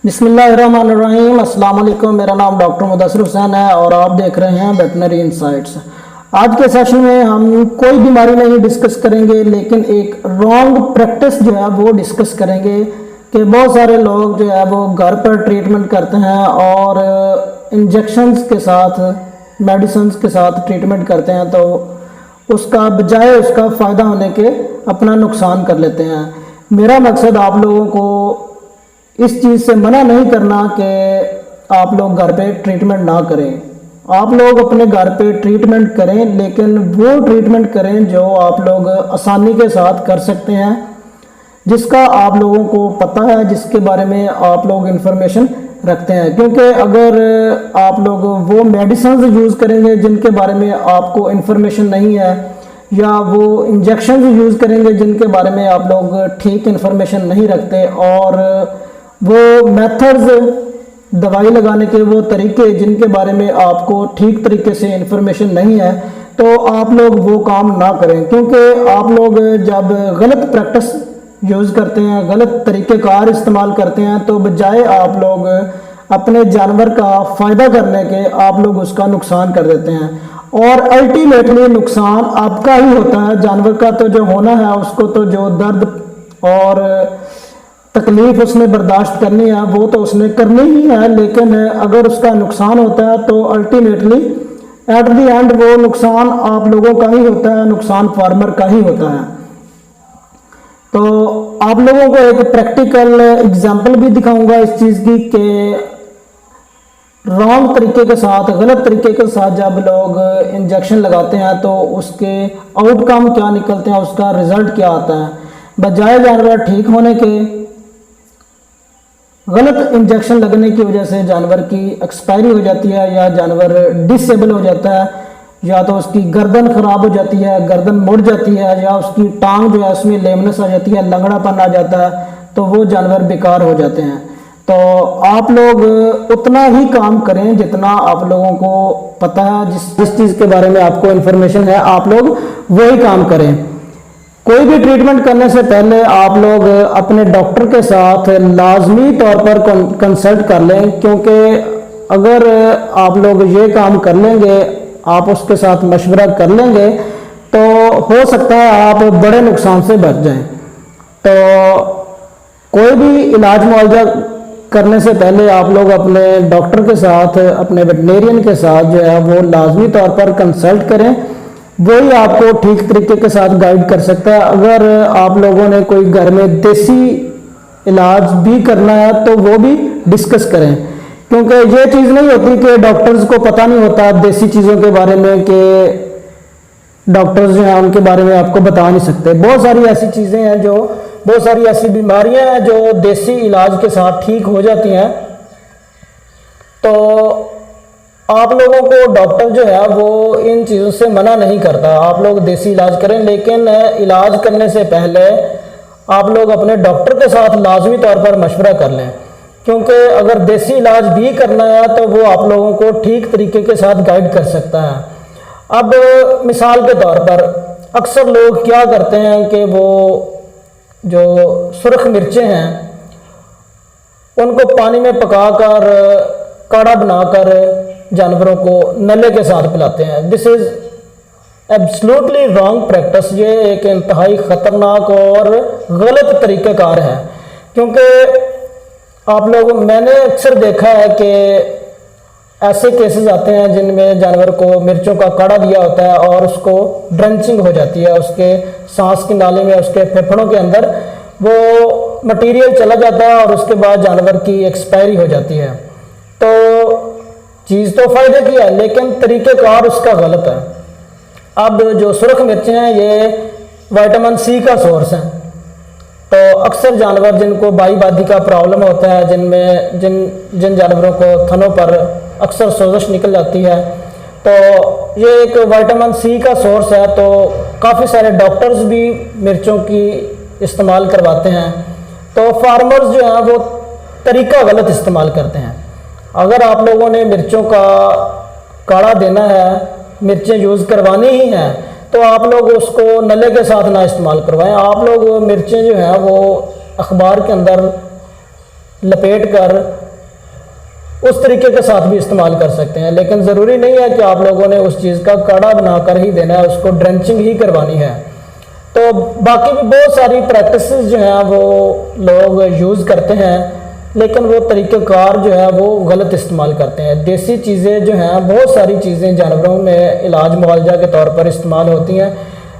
बिस्मिल्लाहिर्रहमानिर्रहीम। अस्सलाम वालेकुम। मेरा नाम डॉक्टर मुदस्सिर हुसैन है और आप देख रहे हैं वेटनरी इनसाइट्स। आज के सेशन में हम कोई बीमारी नहीं डिस्कस करेंगे, लेकिन एक रॉन्ग प्रैक्टिस जो है वो डिस्कस करेंगे कि बहुत सारे लोग जो है वो घर पर ट्रीटमेंट करते हैं और इंजेक्शंस के साथ, मेडिसिन के साथ ट्रीटमेंट करते हैं, तो उसका बजाय उसका फ़ायदा होने के अपना नुकसान कर लेते हैं। मेरा मकसद आप लोगों को इस चीज़ से मना नहीं करना कि आप लोग घर पे ट्रीटमेंट ना करें। आप लोग अपने घर पे ट्रीटमेंट करें, लेकिन वो ट्रीटमेंट करें जो आप लोग आसानी के साथ कर सकते हैं, जिसका आप लोगों को पता है, जिसके बारे में आप लोग इन्फॉर्मेशन रखते हैं। क्योंकि अगर आप लोग वो मेडिसिन यूज़ करेंगे जिनके बारे में आपको इन्फॉर्मेशन नहीं है, या वो इंजेक्शन यूज़ करेंगे जिनके बारे में आप लोग ठीक इन्फॉर्मेशन नहीं रखते, और वो मेथड्स दवाई लगाने के वो तरीके जिनके बारे में आपको ठीक तरीके से इन्फॉर्मेशन नहीं है, तो आप लोग वो काम ना करें। क्योंकि आप लोग जब गलत प्रैक्टिस यूज़ करते हैं, गलत तरीक़ेकार इस्तेमाल करते हैं, तो बजाय आप लोग अपने जानवर का फ़ायदा करने के आप लोग उसका नुकसान कर देते हैं, और अल्टीमेटली नुकसान आपका ही होता है। जानवर का तो जो होना है, उसको तो जो दर्द और तकलीफ़ उसने बर्दाश्त करनी है वो तो उसने करनी ही है, लेकिन अगर उसका नुकसान होता है तो अल्टीमेटली एट द एंड वो नुकसान आप लोगों का ही होता है, नुकसान फार्मर का ही होता है। तो आप लोगों को एक प्रैक्टिकल एग्जांपल भी दिखाऊंगा इस चीज़ की कि रॉन्ग तरीके के साथ, गलत तरीके के साथ जब लोग इंजेक्शन लगाते हैं तो उसके आउटकम क्या निकलते हैं, उसका रिजल्ट क्या आता है। बजाय जानवर ठीक होने के, गलत इंजेक्शन लगने की वजह से जानवर की एक्सपायरी हो जाती है, या जानवर डिसेबल हो जाता है, या तो उसकी गर्दन ख़राब हो जाती है, गर्दन मुड़ जाती है, या उसकी टांग जो है उसमें लेमनेस आ जाती है, लंगड़ापन आ जाता है, तो वो जानवर बेकार हो जाते हैं। तो आप लोग उतना ही काम करें जितना आप लोगों को पता है, जिस चीज़ के बारे में आपको इन्फॉर्मेशन है, आप लोग वही काम करें। कोई भी ट्रीटमेंट करने से पहले आप लोग अपने डॉक्टर के साथ लाजमी तौर पर कंसल्ट कर लें, क्योंकि अगर आप लोग ये काम कर लेंगे, आप उसके साथ मशवरा कर लेंगे, तो हो सकता है आप बड़े नुकसान से बच जाएं। तो कोई भी इलाज मुआवजा करने से पहले आप लोग अपने डॉक्टर के साथ, अपने वेटनेरियन के साथ जो है वो लाजमी तौर पर कंसल्ट करें। वही आपको ठीक तरीके के साथ गाइड कर सकता है। अगर आप लोगों ने कोई घर में देसी इलाज भी करना है तो वो भी डिस्कस करें, क्योंकि ये चीज़ नहीं होती कि डॉक्टर्स को पता नहीं होता देसी चीज़ों के बारे में, कि डॉक्टर्स जो हैं उनके बारे में आपको बता नहीं सकते। बहुत सारी ऐसी चीज़ें हैं, जो बहुत सारी ऐसी बीमारियां हैं जो देसी इलाज के साथ ठीक हो जाती हैं। तो आप लोगों को डॉक्टर जो है वो इन चीज़ों से मना नहीं करता, आप लोग देसी इलाज करें, लेकिन इलाज करने से पहले आप लोग अपने डॉक्टर के साथ लाजमी तौर पर मशवरा कर लें। क्योंकि अगर देसी इलाज भी करना है तो वो आप लोगों को ठीक तरीके के साथ गाइड कर सकता है। अब मिसाल के तौर पर अक्सर लोग क्या करते हैं कि वो जो सुर्ख मिर्चें हैं उनको पानी में पकाकर काढ़ा बनाकर जानवरों को नले के साथ पिलाते हैं। This is absolutely wrong practice. ये एक इंतहाई ख़तरनाक और गलत तरीक़ाकार है, क्योंकि आप लोग, मैंने अक्सर देखा है कि ऐसे केसेस आते हैं जिनमें जानवर को मिर्चों का काढ़ा दिया होता है और उसको ड्रेंचिंग हो जाती है, उसके सांस की नाली में, उसके फेफड़ों के अंदर वो मटेरियल चला जाता है और उसके बाद जानवर की एक्सपायरी हो जाती है। तो चीज़ तो फ़ायदे की है, लेकिन तरीक़ेकार उसका गलत है। अब जो सुर्ख मिर्चें हैं ये विटामिन सी का सोर्स हैं, तो अक्सर जानवर जिनको बाई बादी का प्रॉब्लम होता है, जिन जानवरों को थनों पर अक्सर सोजश निकल जाती है, तो ये एक विटामिन सी का सोर्स है। तो काफ़ी सारे डॉक्टर्स भी मिर्चों की इस्तेमाल करवाते हैं। तो फार्मर्स जो हैं वो तरीका गलत इस्तेमाल करते हैं। अगर आप लोगों ने मिर्चों का काढ़ा देना है, मिर्चें यूज़ करवानी ही हैं, तो आप लोग उसको नले के साथ ना इस्तेमाल करवाएं। आप लोग मिर्चें जो हैं वो अखबार के अंदर लपेट कर उस तरीके के साथ भी इस्तेमाल कर सकते हैं। लेकिन ज़रूरी नहीं है कि आप लोगों ने उस चीज़ का काढ़ा बनाकर ही देना है, उसको ड्रेंचिंग ही करवानी है। तो बाकी भी बहुत सारी प्रैक्टिस जो हैं वो लोग यूज़ करते हैं, लेकिन वो तरीक़ेकार जो है वो गलत इस्तेमाल करते हैं। देसी चीज़ें जो हैं, बहुत सारी चीज़ें जानवरों में इलाज मुआवजा के तौर पर इस्तेमाल होती हैं,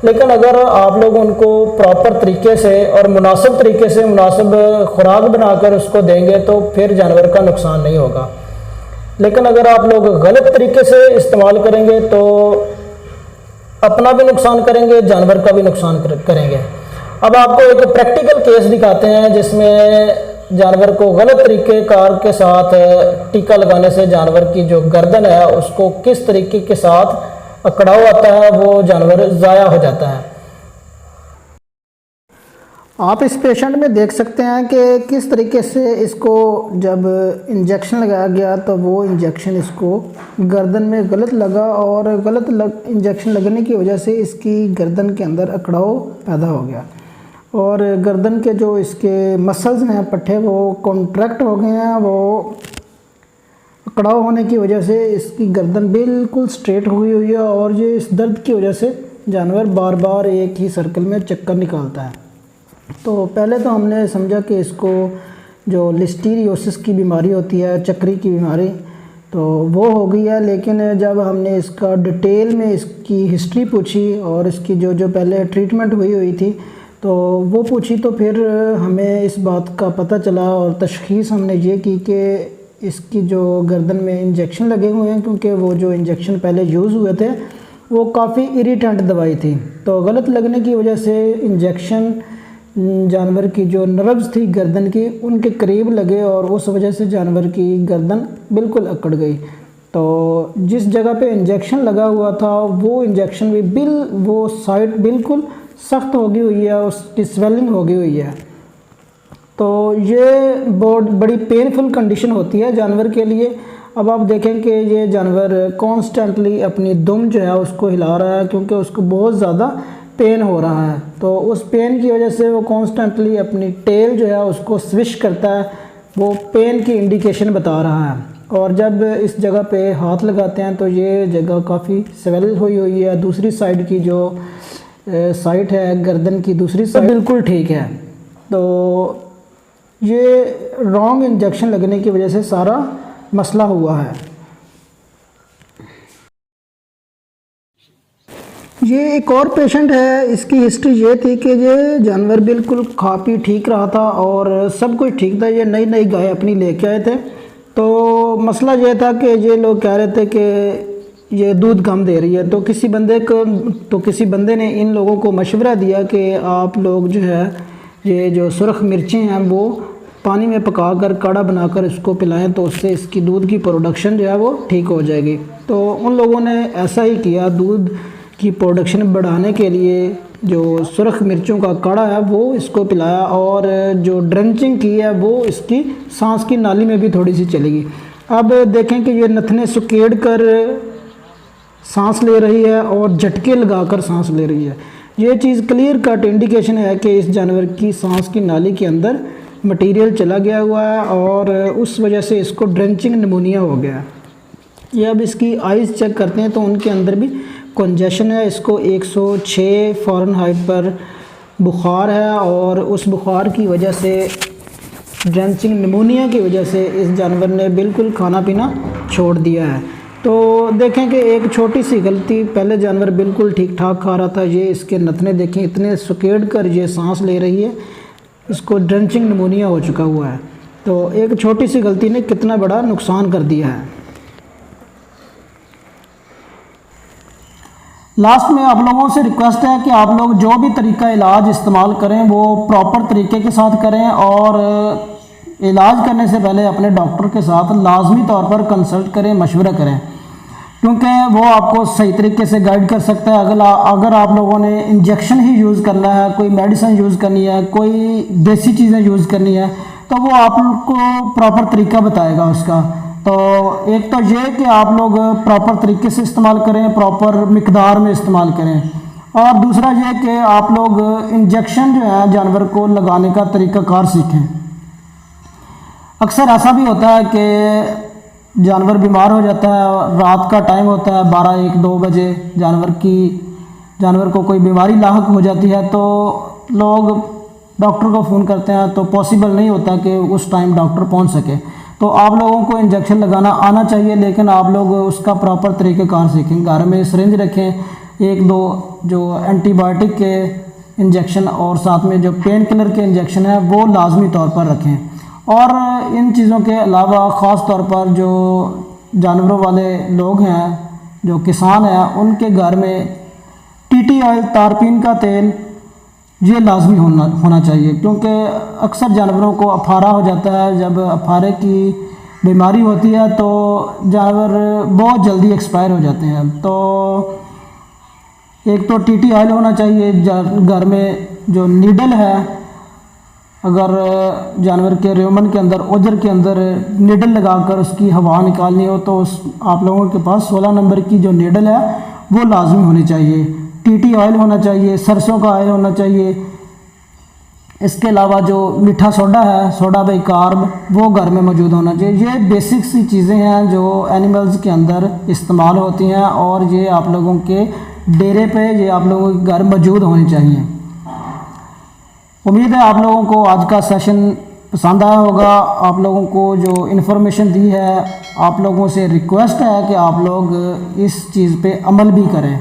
लेकिन अगर आप लोग उनको प्रॉपर तरीके से और मुनासिब तरीके से मुनासिब खुराक बनाकर उसको देंगे तो फिर जानवर का नुकसान नहीं होगा। लेकिन अगर आप लोग गलत तरीके से इस्तेमाल करेंगे तो अपना भी नुकसान करेंगे, जानवर का भी नुकसान करेंगे। अब आपको एक प्रैक्टिकल केस दिखाते हैं जिसमें जानवर को गलत तरीके कार के साथ टीका लगाने से जानवर की जो गर्दन है उसको किस तरीके के साथ अकड़ाव आता है, वो जानवर ज़ाया हो जाता है। आप इस पेशेंट में देख सकते हैं कि किस तरीके से इसको जब इंजेक्शन लगाया गया तो वो इंजेक्शन इसको गर्दन में गलत लगा और इंजेक्शन लगने की वजह से इसकी गर्दन के अंदर अकड़ाव पैदा हो गया और गर्दन के जो इसके मसल्स हैं पट्टे वो कॉन्ट्रैक्ट हो गए हैं। वो अकड़ाव होने की वजह से इसकी गर्दन बिल्कुल स्ट्रेट हुई हुई है और ये इस दर्द की वजह से जानवर बार बार एक ही सर्कल में चक्कर निकालता है। तो पहले तो हमने समझा कि इसको जो लिस्टीरियोसिस की बीमारी होती है, चक्री की बीमारी, तो वो हो गई है। लेकिन जब हमने इसका डिटेल में इसकी हिस्ट्री पूछी और इसकी जो पहले ट्रीटमेंट हुई थी तो वो पूछी, तो फिर हमें इस बात का पता चला और तशख़ीस हमने ये की कि इसकी जो गर्दन में इंजेक्शन लगे हुए हैं, क्योंकि वो जो इंजेक्शन पहले यूज़ हुए थे वो काफ़ी इरिटेंट दवाई थी। तो गलत लगने की वजह से इंजेक्शन जानवर की जो नर्व्स थी गर्दन की उनके करीब लगे और उस वजह से जानवर की गर्दन बिल्कुल अकड़ गई। तो जिस जगह पे इंजेक्शन लगा हुआ था वो इंजेक्शन भी वो साइड बिल्कुल सख्त हो गई हुई है, उसकी स्वेलिंग हो गई हुई है। तो ये बहुत बड़ी पेनफुल कंडीशन होती है जानवर के लिए। अब आप देखें कि ये जानवर कॉन्स्टेंटली अपनी दुम जो है उसको हिला रहा है क्योंकि उसको बहुत ज़्यादा पेन हो रहा है। तो उस पेन की वजह से वो कॉन्स्टेंटली अपनी टेल जो है उसको स्विश करता है, वो पेन की इंडिकेशन बता रहा है। और जब इस जगह पे हाथ लगाते हैं तो ये जगह काफ़ी स्वेल हुई है। दूसरी साइड की जो साइड है गर्दन की दूसरी साइड बिल्कुल ठीक है। तो ये रॉन्ग इंजेक्शन लगने की वजह से सारा मसला हुआ है। ये एक और पेशेंट है, इसकी हिस्ट्री ये थी कि ये जानवर बिल्कुल खा पी ठीक रहा था और सब कुछ ठीक था। ये नई गाय अपनी लेके आए थे। तो मसला ये था कि ये लोग कह रहे थे कि ये दूध कम दे रही है। तो किसी बंदे ने इन लोगों को मशवरा दिया कि आप लोग जो है ये जो सुरख मिर्चें हैं वो पानी में पकाकर काढ़ा बनाकर इसको पिलाएं तो उससे इसकी दूध की प्रोडक्शन जो है वो ठीक हो जाएगी। तो उन लोगों ने ऐसा ही किया, दूध की प्रोडक्शन बढ़ाने के लिए जो सुरख मिर्चों का काढ़ा है वो इसको पिलाया और जो ड्रेंचिंग की है वो इसकी सांस की नाली में भी थोड़ी सी चलेगी। अब देखें कि ये नथने सुकेड़ कर सांस ले रही है और झटके लगाकर सांस ले रही है। ये चीज़ क्लियर कट इंडिकेशन है कि इस जानवर की सांस की नाली के अंदर मटेरियल चला गया हुआ है और उस वजह से इसको ड्रेंचिंग निमोनिया हो गया। ये अब इसकी आइज़ चेक करते हैं तो उनके अंदर भी कंजेशन है। इसको 106 फ़ारेनहाइट पर बुखार है और उस बुखार की वजह से ड्रेंचिंग निमोनिया की वजह से इस जानवर ने बिल्कुल खाना पीना छोड़ दिया है। तो देखें कि एक छोटी सी गलती, पहले जानवर बिल्कुल ठीक ठाक खा रहा था, ये इसके नथने देखें इतने सुकेड़ कर ये सांस ले रही है, इसको ड्रेंचिंग निमोनिया हो चुका हुआ है। तो एक छोटी सी गलती ने कितना बड़ा नुकसान कर दिया है। लास्ट में आप लोगों से रिक्वेस्ट है कि आप लोग जो भी तरीका इलाज इस्तेमाल करें वो प्रॉपर तरीके के साथ करें और इलाज करने से पहले अपने डॉक्टर के साथ लाजमी तौर पर कंसल्ट करें, मशवरा करें, क्योंकि वो आपको सही तरीके से गाइड कर सकता है। अगर आप लोगों ने इंजेक्शन ही यूज़ करना है, कोई मेडिसिन यूज़ करनी है, कोई देसी चीज़ें यूज़ करनी है, तो वो आपको प्रॉपर तरीका बताएगा उसका। तो एक तो ये कि आप लोग प्रॉपर तरीके से इस्तेमाल करें, प्रॉपर मिकदार में इस्तेमाल करें, और दूसरा ये कि आप लोग इंजेक्शन जो है जानवर को लगाने का तरीक़ाकार सीखें। अक्सर ऐसा भी होता है कि जानवर बीमार हो जाता है, रात का टाइम होता है 12-1-2 बजे, जानवर को कोई बीमारी लाहक हो जाती है तो लोग डॉक्टर को फ़ोन करते हैं, तो पॉसिबल नहीं होता कि उस टाइम डॉक्टर पहुंच सके। तो आप लोगों को इंजेक्शन लगाना आना चाहिए, लेकिन आप लोग उसका प्रॉपर तरीक़ेकार सीखें। घर में सिरिंज रखें, 1-2 जो एंटीबायोटिक के इंजेक्शन और साथ में जो पेन किलर के इंजेक्शन है वो लाजमी तौर पर रखें। और इन चीज़ों के अलावा ख़ास तौर पर जो जानवरों वाले लोग हैं, जो किसान हैं, उनके घर में टीटी ऑयल, तारपीन का तेल ये लाजमी होना चाहिए, क्योंकि अक्सर जानवरों को अफारा हो जाता है। जब अफारे की बीमारी होती है तो जानवर बहुत जल्दी एक्सपायर हो जाते हैं। तो एक तो टीटी ऑयल होना चाहिए घर में। जो नीडल है, अगर जानवर के रेमन के अंदर, ओजर के अंदर नीडल लगाकर उसकी हवा निकालनी हो तो आप लोगों के पास 16 नंबर की जो नीडल है वो लाजमी होनी चाहिए। टीटी ऑयल होना चाहिए, सरसों का ऑयल होना चाहिए। इसके अलावा जो मीठा सोडा है, सोडा बाइकार्ब, वो घर में मौजूद होना चाहिए। ये बेसिक सी चीज़ें हैं जो एनिमल्स के अंदर इस्तेमाल होती हैं और ये आप लोगों के डेरे पे, ये आप लोगों के घर मौजूद होनी चाहिए। उम्मीद है आप लोगों को आज का सेशन पसंद आया होगा। आप लोगों को जो इन्फॉर्मेशन दी है, आप लोगों से रिक्वेस्ट है कि आप लोग इस चीज़ पे अमल भी करें।